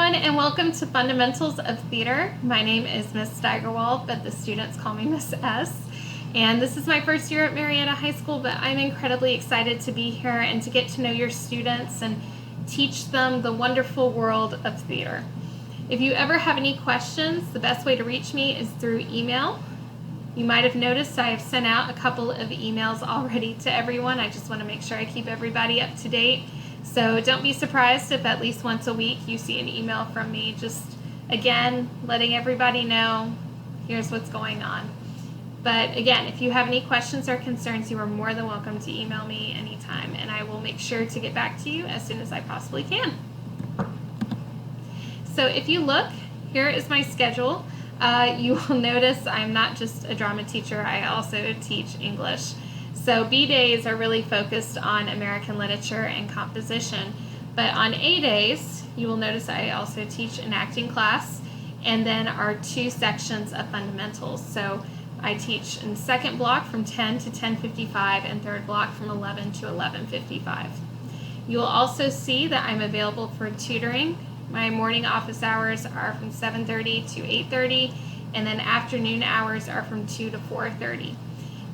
everyone, and welcome to Fundamentals of Theater. My name is Miss Steigerwald, but the students call me Miss S. And this is my first year at Marietta High School, but I'm incredibly excited to be here and to get to know your students and teach them the wonderful world of theater. If you ever have any questions, the best way to reach me is through email. You might have noticed I have sent out a couple of emails already to everyone. I just want to make sure I keep everybody up to date. So don't be surprised if at least once a week you see an email from me, just again letting everybody know here's what's going on. But again, if you have any questions or concerns, you are more than welcome to email me anytime, and I will make sure to get back to you as soon as I possibly can. So if you look, here is my schedule. You will notice I'm not just a drama teacher, I also teach English. So B days are really focused on American literature and composition. But on A days, you will notice I also teach an acting class, and then our two sections of fundamentals. So I teach in the second block from 10 to 10:55 and third block from 11 to 11:55. You will also see that I'm available for tutoring. My morning office hours are from 7:30 to 8:30, and then afternoon hours are from 2 to 4:30.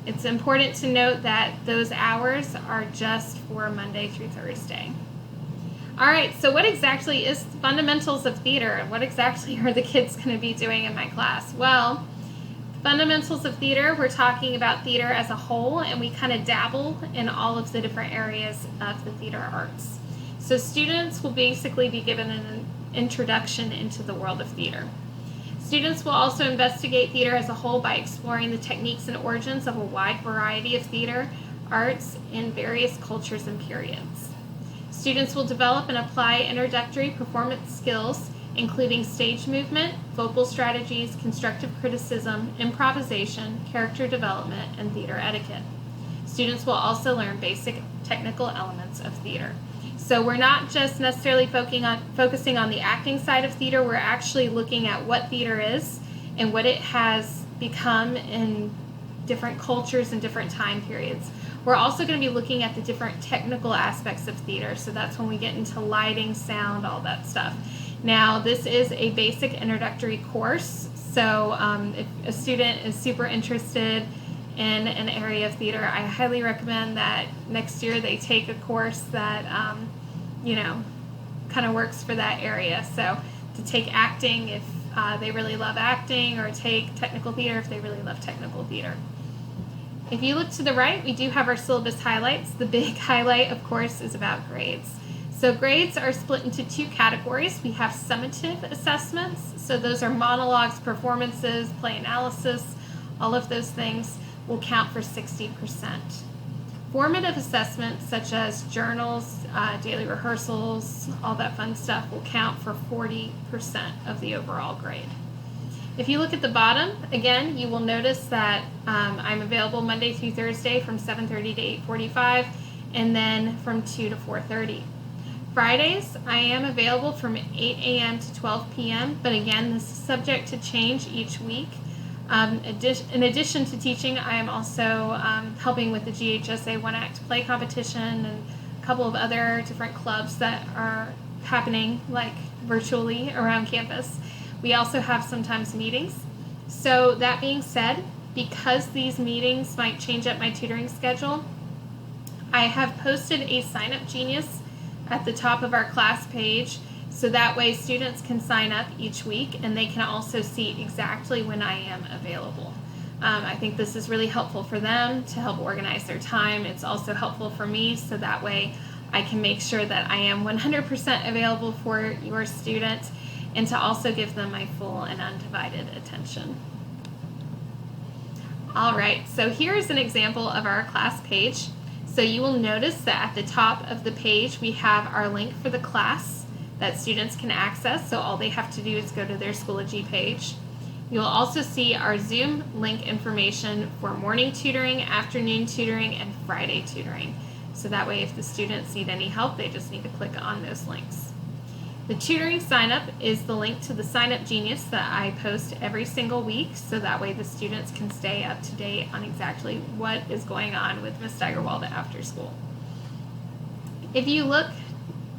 It's important to note that those hours are just for Monday through Thursday. All right, so what exactly is Fundamentals of Theater? What exactly are the kids going to be doing in my class? Well, Fundamentals of Theater, we're talking about theater as a whole, and we kind of dabble in all of the different areas of the theater arts. So students will basically be given an introduction into the world of theater. Students will also investigate theater as a whole by exploring the techniques and origins of a wide variety of theater arts in various cultures and periods. Students will develop and apply introductory performance skills, including stage movement, vocal strategies, constructive criticism, improvisation, character development, and theater etiquette. Students will also learn basic technical elements of theater. So we're not just necessarily focusing on the acting side of theater, we're actually looking at what theater is and what it has become in different cultures and different time periods. We're also going to be looking at the different technical aspects of theater, so that's when we get into lighting, sound, all that stuff. Now, this is a basic introductory course, so if a student is super interested in an area of theater, I highly recommend that next year they take a course that, kind of works for that area. So to take acting if they really love acting, or take technical theater if they really love technical theater. If you look to the right, we do have our syllabus highlights. The big highlight, of course, is about grades. So grades are split into two categories. We have summative assessments. So those are monologues, performances, play analysis, all of those things will count for 60%. Formative assessments such as journals, daily rehearsals, all that fun stuff will count for 40% of the overall grade. If you look at the bottom, again, you will notice that I'm available Monday through Thursday from 7:30 to 8:45, and then from 2 to 4:30. Fridays, I am available from 8 a.m. to 12 p.m., but again, this is subject to change each week. In addition to teaching, I am also helping with the GHSA one-act play competition and a couple of other different clubs that are happening like virtually around campus. We also have sometimes meetings. So that being said, because these meetings might change up my tutoring schedule, I have posted a sign-up genius at the top of our class page, so that way students can sign up each week and they can also see exactly when I am available. I think this is really helpful for them to help organize their time. It's also helpful for me, so that way I can make sure that I am 100% available for your student and to also give them my full and undivided attention. All right, so here's an example of our class page. So you will notice that at the top of the page we have our link for the class that students can access, so all they have to do is go to their Schoology page. You'll also see our Zoom link information for morning tutoring, afternoon tutoring, and Friday tutoring. So that way if the students need any help, they just need to click on those links. The tutoring sign-up is the link to the sign-up genius that I post every single week, so that way the students can stay up to date on exactly what is going on with Ms. Steigerwald after school. If you look,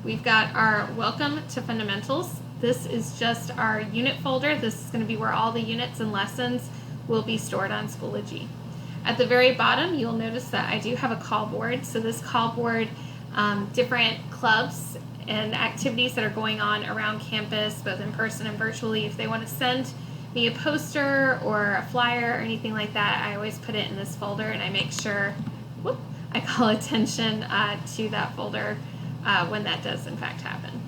we've got our Welcome to Fundamentals. This is just our unit folder. This is going to be where all the units and lessons will be stored on Schoology. At the very bottom, you'll notice that I do have a call board. So this call board, different clubs and activities that are going on around campus, both in person and virtually. If they want to send me a poster or a flyer or anything like that, I always put it in this folder, and I make sure, I call attention to that folder when that does in fact happen.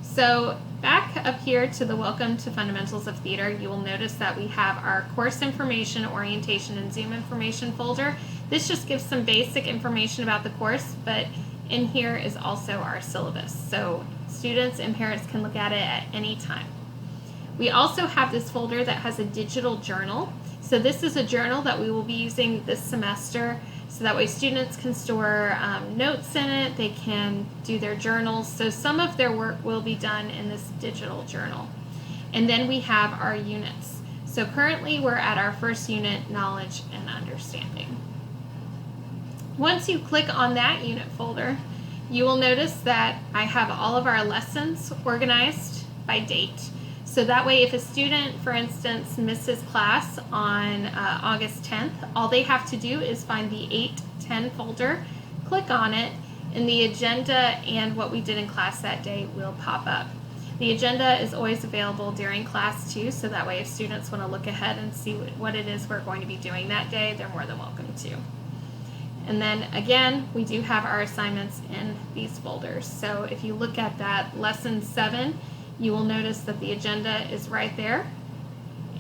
So back up here to the Welcome to Fundamentals of Theater, you will notice that we have our course information, orientation, and Zoom information folder. This just gives some basic information about the course, but in here is also our syllabus. So students and parents can look at it at any time. We also have this folder that has a digital journal. So this is a journal that we will be using this semester, so that way students can store notes in it, they can do their journals. So some of their work will be done in this digital journal. And then we have our units. So currently we're at our first unit, Knowledge and Understanding. Once you click on that unit folder, you will notice that I have all of our lessons organized by date. So that way, if a student, for instance, misses class on August 10th, all they have to do is find the 8-10 folder, click on it, and the agenda and what we did in class that day will pop up. The agenda is always available during class too, so that way if students want to look ahead and see what it is we're going to be doing that day, they're more than welcome to. And then again, we do have our assignments in these folders. So if you look at that lesson 7, you will notice that the agenda is right there,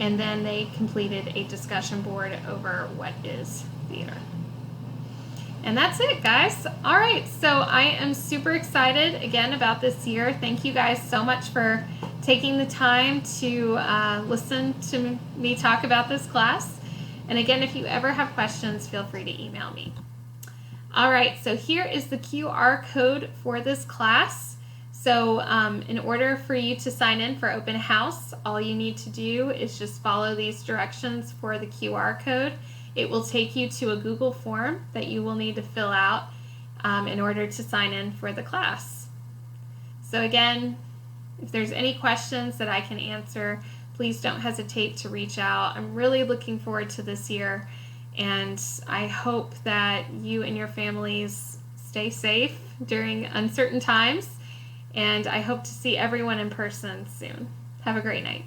and then they completed a discussion board over what is theater. And that's it, guys. All right, so I am super excited again about this year. Thank you guys so much for taking the time to listen to me talk about this class. And again, if you ever have questions, feel free to email me. All right, so here is the QR code for this class. So in order for you to sign in for open house, all you need to do is just follow these directions for the QR code. It will take you to a Google form that you will need to fill out in order to sign in for the class. So again, if there's any questions that I can answer, please don't hesitate to reach out. I'm really looking forward to this year, and I hope that you and your families stay safe during uncertain times. And I hope to see everyone in person soon. Have a great night.